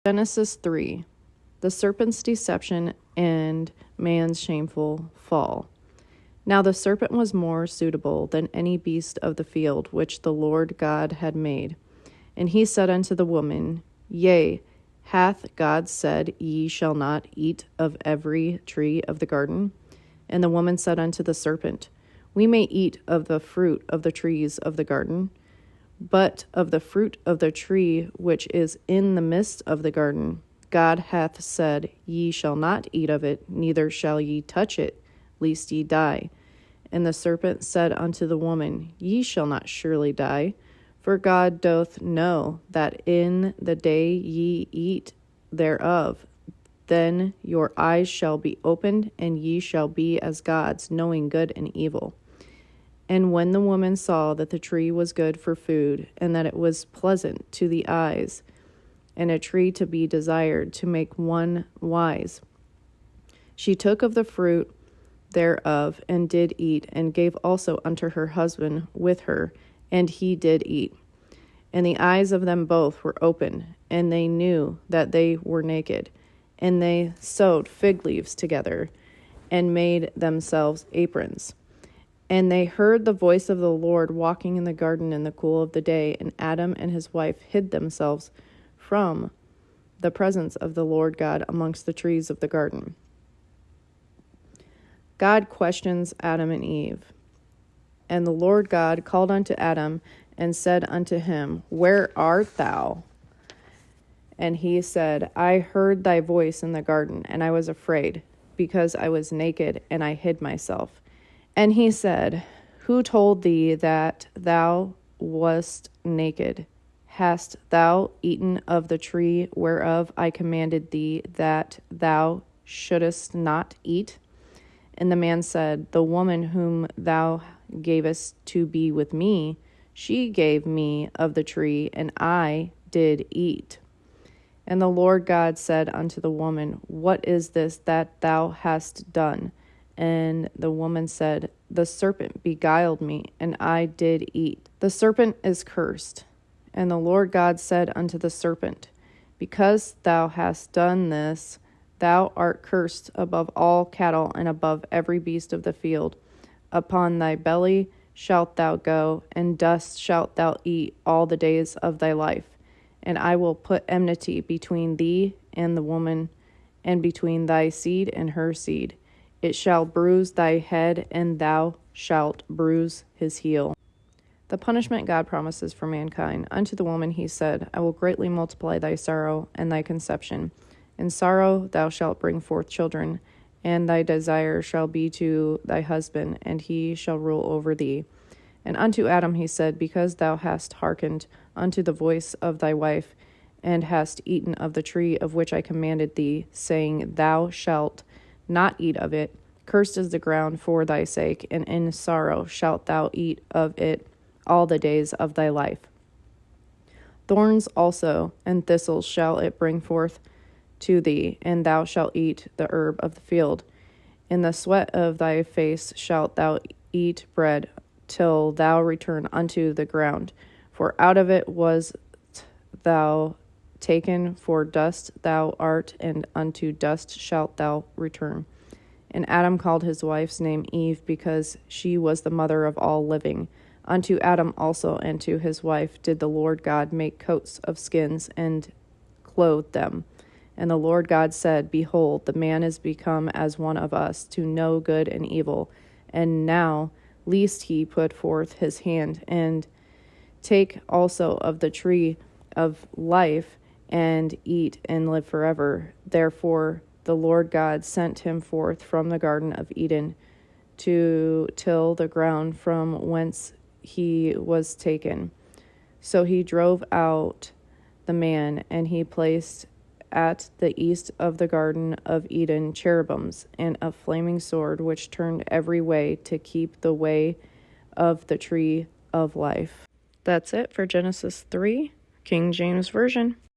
Genesis 3. The serpent's deception and man's shameful fall. Now the serpent was more suitable than any beast of the field which the Lord God had made. And he said unto the woman, Yea, hath God said, Ye shall not eat of every tree of the garden? And the woman said unto the serpent, We may eat of the fruit of the trees of the garden, but of the fruit of the tree which is in the midst of the garden, God hath said, Ye shall not eat of it, neither shall ye touch it, lest ye die. And the serpent said unto the woman, Ye shall not surely die, for God doth know that in the day ye eat thereof, then your eyes shall be opened, and ye shall be as gods, knowing good and evil. And when the woman saw that the tree was good for food, and that it was pleasant to the eyes, and a tree to be desired to make one wise, she took of the fruit thereof, and did eat, and gave also unto her husband with her, and he did eat. And the eyes of them both were open, and they knew that they were naked. And they sewed fig leaves together, and made themselves aprons. And they heard the voice of the Lord walking in the garden in the cool of the day, and Adam and his wife hid themselves from the presence of the Lord God amongst the trees of the garden. God questions Adam and Eve. And the Lord God called unto Adam, and said unto him, Where art thou? And he said, I heard thy voice in the garden, and I was afraid, because I was naked, and I hid myself. And he said, Who told thee that thou wast naked? Hast thou eaten of the tree whereof I commanded thee that thou shouldest not eat? And the man said, The woman whom thou gavest to be with me, she gave me of the tree, and I did eat. And the Lord God said unto the woman, What is this that thou hast done? And the woman said, The serpent beguiled me, and I did eat. The serpent is cursed. And the Lord God said unto the serpent, Because thou hast done this, thou art cursed above all cattle, and above every beast of the field. Upon thy belly shalt thou go, and dust shalt thou eat all the days of thy life. And I will put enmity between thee and the woman, and between thy seed and her seed. It shall bruise thy head, and thou shalt bruise his heel. The punishment God promises for mankind. Unto the woman he said, I will greatly multiply thy sorrow and thy conception. In sorrow thou shalt bring forth children, and thy desire shall be to thy husband, and he shall rule over thee. And unto Adam he said, Because thou hast hearkened unto the voice of thy wife, and hast eaten of the tree of which I commanded thee, saying, Thou shalt not eat of it, cursed is the ground for thy sake, and in sorrow shalt thou eat of it all the days of thy life. Thorns also and thistles shall it bring forth to thee, and thou shalt eat the herb of the field. In the sweat of thy face shalt thou eat bread, till thou return unto the ground. For out of it was thou taken, for dust thou art, and unto dust shalt thou return. And Adam called his wife's name Eve, because she was the mother of all living. Unto Adam also and to his wife did the Lord God make coats of skins, and clothe them. And the Lord God said, Behold, the man is become as one of us, to know good and evil. And now, lest he put forth his hand, and take also of the tree of life, and eat and live forever. Therefore the Lord God sent him forth from the Garden of Eden to till the ground from whence he was taken. So he drove out the man, and he placed at the east of the Garden of Eden cherubims, and a flaming sword which turned every way to keep the way of the tree of life. That's it for Genesis 3, King James Version.